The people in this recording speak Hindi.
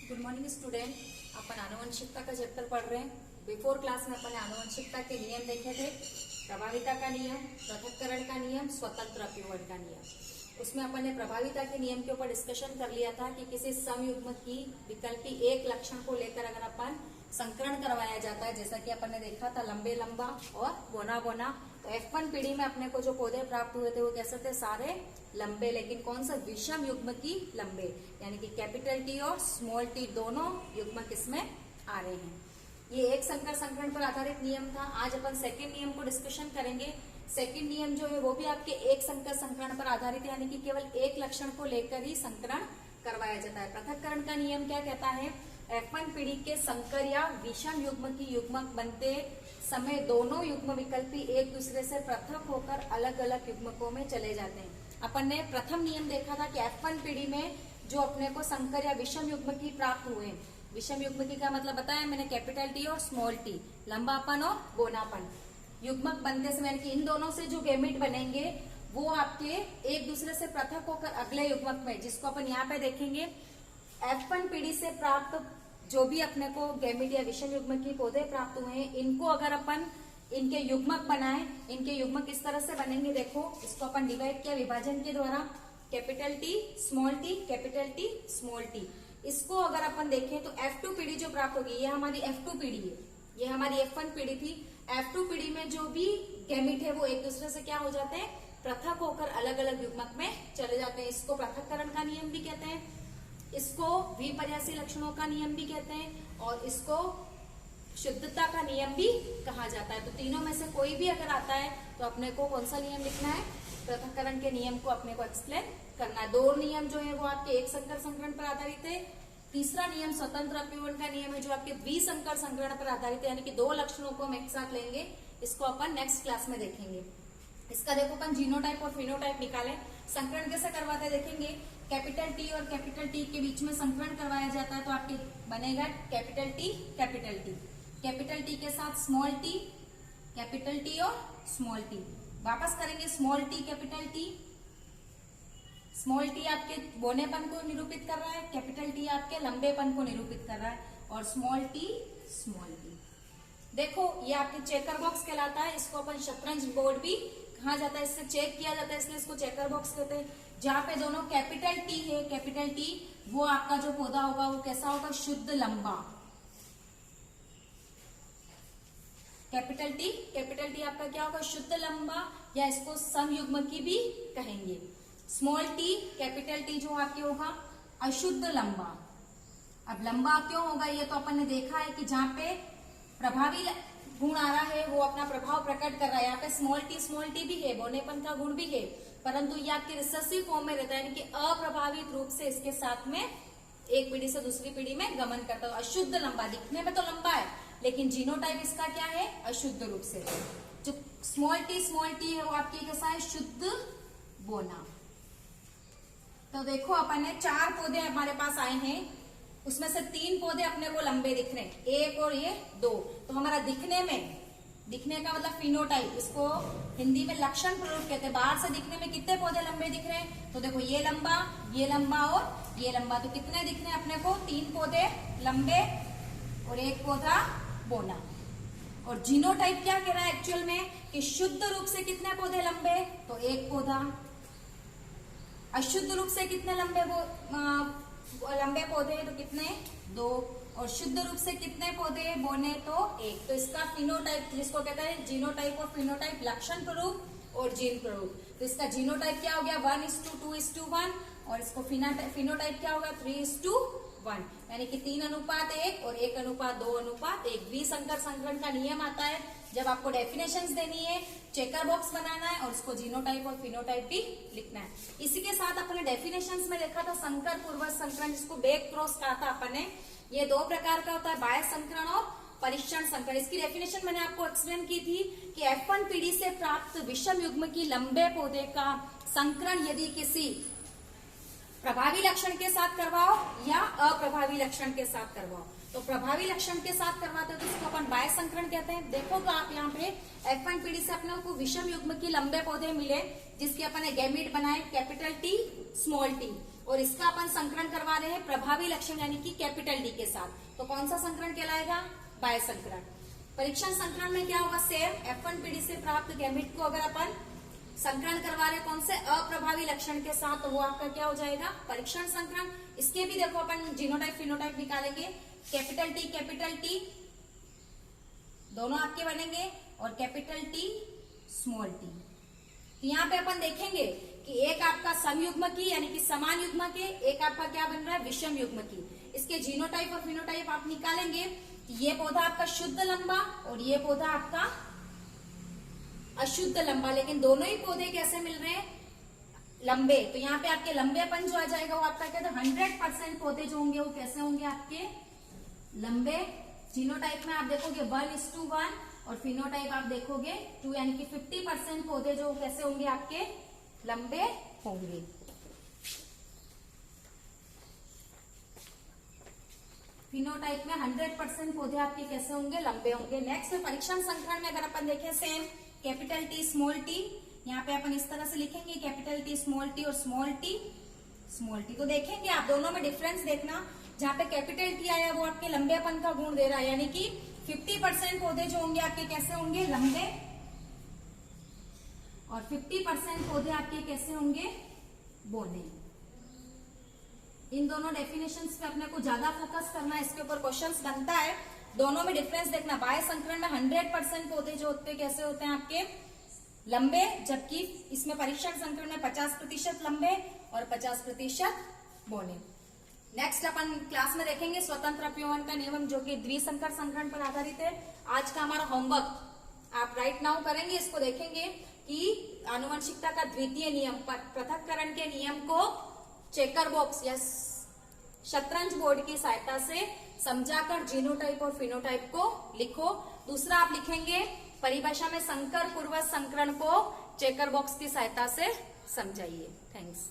Good morning student. अपन आनुवंशिकता का चैप्टर पढ़ रहे हैं। बिफोर क्लास में अपन आनुवंशिकता के नियम देखे थे, प्रभाविता का नियम, पृथक्करण का नियम, स्वतंत्र अपीवरण का नियम। उसमें अपन ने प्रभाविता के नियम के ऊपर डिस्कशन कर लिया था कि किसी समयुग्म की विकल्पी एक लक्षण को लेकर अगर अपन संकरण करवाया जाता है, जैसा कि अपन ने देखा था लंबे लंबा और बोना बोना, तो F1 पीढ़ी में अपने को जो पौधे प्राप्त हुए थे वो कैसे थे, सारे लंबे, लेकिन कौन सा, विषम युग्म की लंबे, यानी कि कैपिटल टी और स्मॉल टी दोनों युग्म किसमें आ रहे हैं। ये एक संकर संकरण पर आधारित नियम था। आज अपन सेकंड नियम को डिस्कशन करेंगे। सेकंड नियम जो है वो भी आपके एक संकर संकरण पर आधारित है, यानी कि केवल एक लक्षण को लेकर ही संकरण करवाया जाता है। पृथक्करण का नियम क्या कहता है, F1 पीढ़ी के संकर या विषम युग्म की युग्मक बनते समय दोनों युग्म विकल्पी एक दूसरे से पृथक होकर अलग अलग युग्मकों में चले जाते हैं। अपन ने प्रथम नियम देखा था कि F1 पीढ़ी में जो अपने को संकर या विषम युग्म की प्राप्त हुए, विषम युग्म की का मतलब बताया मैंने, कैपिटल टी और स्मॉल टी, लंबापन और बोनापन, युग्मक बनते समय यानी कि इन दोनों से जो गैमेट बनेंगे वो आपके एक दूसरे से पृथक होकर अगले युग्मक में, जिसको अपन यहाँ पे देखेंगे, F1 पीढ़ी से प्राप्त जो भी अपने को गैमेट या विषम युग्म की पौधे प्राप्त हुए हैं, इनको अगर अपन इनके युग्मक बनाए, इनके युग्मक किस तरह से बनेंगे, देखो इसको अपन डिवाइड किया विभाजन के द्वारा, capital T small T, capital T small T. इसको अगर अपन देखें तो F2 पीढ़ी जो प्राप्त होगी, ये हमारी F2 पीढ़ी है, ये हमारी F1 पीढ़ी थी। F2 पीढ़ी में जो भी गैमेट है वो एक दूसरे से क्या हो जाते हैं, पृथक होकर अलग अलग युग्मक में चले जाते हैं। इसको पृथक्करण का नियम भी कहते हैं, इसको विपर्यासी लक्षणों का नियम भी कहते हैं, और इसको शुद्धता का नियम भी कहा जाता है। तो तीनों में से कोई भी अगर आता है तो अपने को कौन सा नियम लिखना है, पृथक्करण के नियम को अपने को एक्सप्लेन करना है। दो नियम जो है वो आपके एक संकर संकरण पर आधारित है। तीसरा नियम स्वतंत्र अपीवरण का नियम है जो आपके द्विसंकर संकरण पर आधारित है, यानी कि दो लक्षणों को हम एक साथ लेंगे। इसको अपन नेक्स्ट क्लास में देखेंगे। इसका देखो अपन जीनोटाइप और फिनोटाइप निकाले, संकरण कैसे करवाते हैं देखेंगे। कैपिटल टी और कैपिटल टी के बीच में संकरण करवाया जाता है तो आपके बनेगा capital T capital T, capital T के साथ स्मॉल टी, कैपिटल टी और स्मॉल टी। वापस करेंगे small T capital T, small T आपके बोनेपन को निरूपित कर रहा है, कैपिटल टी आपके लंबेपन को निरूपित कर रहा है, और स्मॉल टी स्मॉल टी। देखो ये आपके चेकर बॉक्स कहलाता है, इसको अपन शतरंज बोर्ड भी कहा जाता है, इससे चेक किया जाता है इसलिए इसको चेकर बॉक्स कहते हैं। जहां पे दोनों कैपिटल टी है, कैपिटल टी, वो आपका जो पौधा होगा वो कैसा होगा, शुद्ध लंबा। कैपिटल टी आपका क्या होगा, शुद्ध लंबा, या इसको समयुग्म की भी कहेंगे। स्मॉल टी कैपिटल टी जो आपके होगा अशुद्ध लंबा। अब लंबा क्यों होगा, ये तो अपन ने देखा है कि जहां पे प्रभावी गुण आ रहा है वो अपना प्रभाव प्रकट कर रहा है। यहाँ पे स्मॉल टी भी है, बोनेपन का गुण भी है, परंतु ये आपके रिसेसिव फॉर्म में रहता है, यानी कि अप्रभावित रूप से इसके साथ में एक पीढ़ी से दूसरी पीढ़ी में गमन करता है। अशुद्ध लंबा, दिखने में तो लंबा है लेकिन जीनोटाइप इसका क्या है, अशुद्ध रूप से। जो स्मॉल टी है वो आपकी कैसा है, शुद्ध बोना। तो देखो अपन ने 4 पौधे हमारे पास आए हैं, उसमें से 3 पौधे अपने को लंबे दिख रहे हैं, एक और ये 2। तो हमारा दिखने का मतलब फिनोटाइप, इसको हिंदी में लक्षण प्ररूप कहते हैं। बाहर से दिखने में कितने पौधे लंबे दिख रहे हैं, तो देखो ये लंबा और ये लंबा, तो कितने दिख रहे हैं अपने को, 3 पौधे लंबे और 1 पौधा बोना। और जीनोटाइप क्या कह रहा है एक्चुअल में, कि शुद्ध रूप से कितने पौधे लंबे, तो 1 पौधा, अशुद्ध रूप से कितने लंबे पौधे तो कितने, 2, और शुद्ध रूप से कितने पौधे बोने तो 1। तो इसका फिनोटाइप, जिसको कहते हैं जीनोटाइप और फिनोटाइप, लक्षण प्ररूप और जीन प्ररूप। तो इसका जीनोटाइप क्या हो गया, 1:2:1, और इसको फिनोटाइप क्या होगा, 3:1, यानी कि 3:1 और 1:2:1। द्विसंकर संकरण का नियम आता है जब आपको डेफिनेशंस देनी है, चेकर बॉक्स बनाना है और उसको जीनोटाइप और फिनोटाइप भी लिखना है। इसी के साथ अपने डेफिनेशंस में देखा था संकर पूर्वज संकरण, जिसको बैक क्रॉस कहा था अपन ने। ये 2 प्रकार का होता है, बाह्य संकरण और परीक्षण संकरण। इसकी डेफिनेशन मैंने आपको एक्सप्लेन की थी कि F1 पीढ़ी से प्राप्त विषम युग्म की लंबे पौधे का संकरण यदि किसी प्रभावी लक्षण के साथ करवाओ या अप्रभावी लक्षण के साथ करवाओ, तो प्रभावी लक्षण के साथ करवाते हैं तो इसको अपन बाह्य संकरण कहते हैं। देखो तो आप यहाँ पे F1 पीढ़ी से अपने को विषम युग्म की लंबे पौधे मिले, जिसके अपन ने गैमेट बनाए कैपिटल टी स्मॉल टी, और इसका अपन संकरण करवा रहे हैं प्रभावी लक्षण यानी कि कैपिटल डी के साथ। तो कौन सा संकरण कहलाएगा? बाह्य संकरण। परीक्षण संकरण में क्या होगा? सेम F1PD से प्राप्त गैमेट को अगर अपन संकरण करवा रहे कौन से अप्रभावी लक्षण के साथ, तो वो आपका क्या हो जाएगा? परीक्षण संकरण। इसके भी देखो अपन जीनोटाइप फिनोटाइप निकालेंगे। कैपिटल टी दोनों आपके बनेंगे और कैपिटल टी स्मॉल टी। तो यहाँ पे अपन देखेंगे कि एक आपका समयुग्म की यानी कि समान युग्म के, एक आपका क्या बन रहा है? विषम युग्म की। इसके जीनोटाइप और फिनोटाइप आप निकालेंगे। ये पौधा आपका शुद्ध लंबा और ये पौधा आपका अशुद्ध लंबा, लेकिन दोनों ही पौधे कैसे मिल रहे हैं? लंबे। तो यहाँ पे आपके लंबेपन जो आ जाएगा वो आपका क्या? 100% पौधे जो होंगे वो कैसे होंगे? आपके लंबे। जीनोटाइप में आप देखोगे 1:1 और फिनोटाइप आप देखोगे 2, यानी कि 50% पौधे जो कैसे होंगे? आपके लंबे होंगे। फिनोटाइप में 100% पौधे आपके कैसे होंगे? लंबे होंगे। नेक्स्ट परीक्षण संकरण में अगर अपन देखें same capital T small T, यहाँ पे अपन इस तरह से लिखेंगे कैपिटल टी स्मॉल टी और स्मॉल टी स्मॉल टी। तो देखेंगे आप दोनों में डिफरेंस देखना। जहाँ पे कैपिटल टी आया वो आपके लंबेपन का गुण दे रहा है, यानी कि 50% पौधे जो होंगे आपके कैसे होंगे? लंबे। और 50% पौधे आपके कैसे होंगे? बौने। इन दोनों डेफिनेशंस पे अपने को ज्यादा फोकस करना है, इसके ऊपर क्वेश्चंस बनता है। दोनों में डिफरेंस देखना। बाह्य संकरण में 100% पौधे जो होते हैं कैसे होते हैं? आपके लंबे, जबकि इसमें परीक्षण संकरण में 50% लंबे और 50% बौने। नेक्स्ट अपन क्लास में देखेंगे स्वतंत्र अपव्यवन का नियम, जो कि द्विसंकर संकरण पर आधारित है। आज का हमारा होमवर्क आप राइट नाउ करेंगे, इसको देखेंगे कि आनुवंशिकता का द्वितीय नियम पृथक्करण के नियम को चेकर बॉक्स या शतरंज बोर्ड की सहायता से समझाकर जीनोटाइप और फिनोटाइप को लिखो। दूसरा आप लिखेंगे परिभाषा में संकर पूर्वज संकरण को चेकर बॉक्स की सहायता से समझाइए। थैंक्स।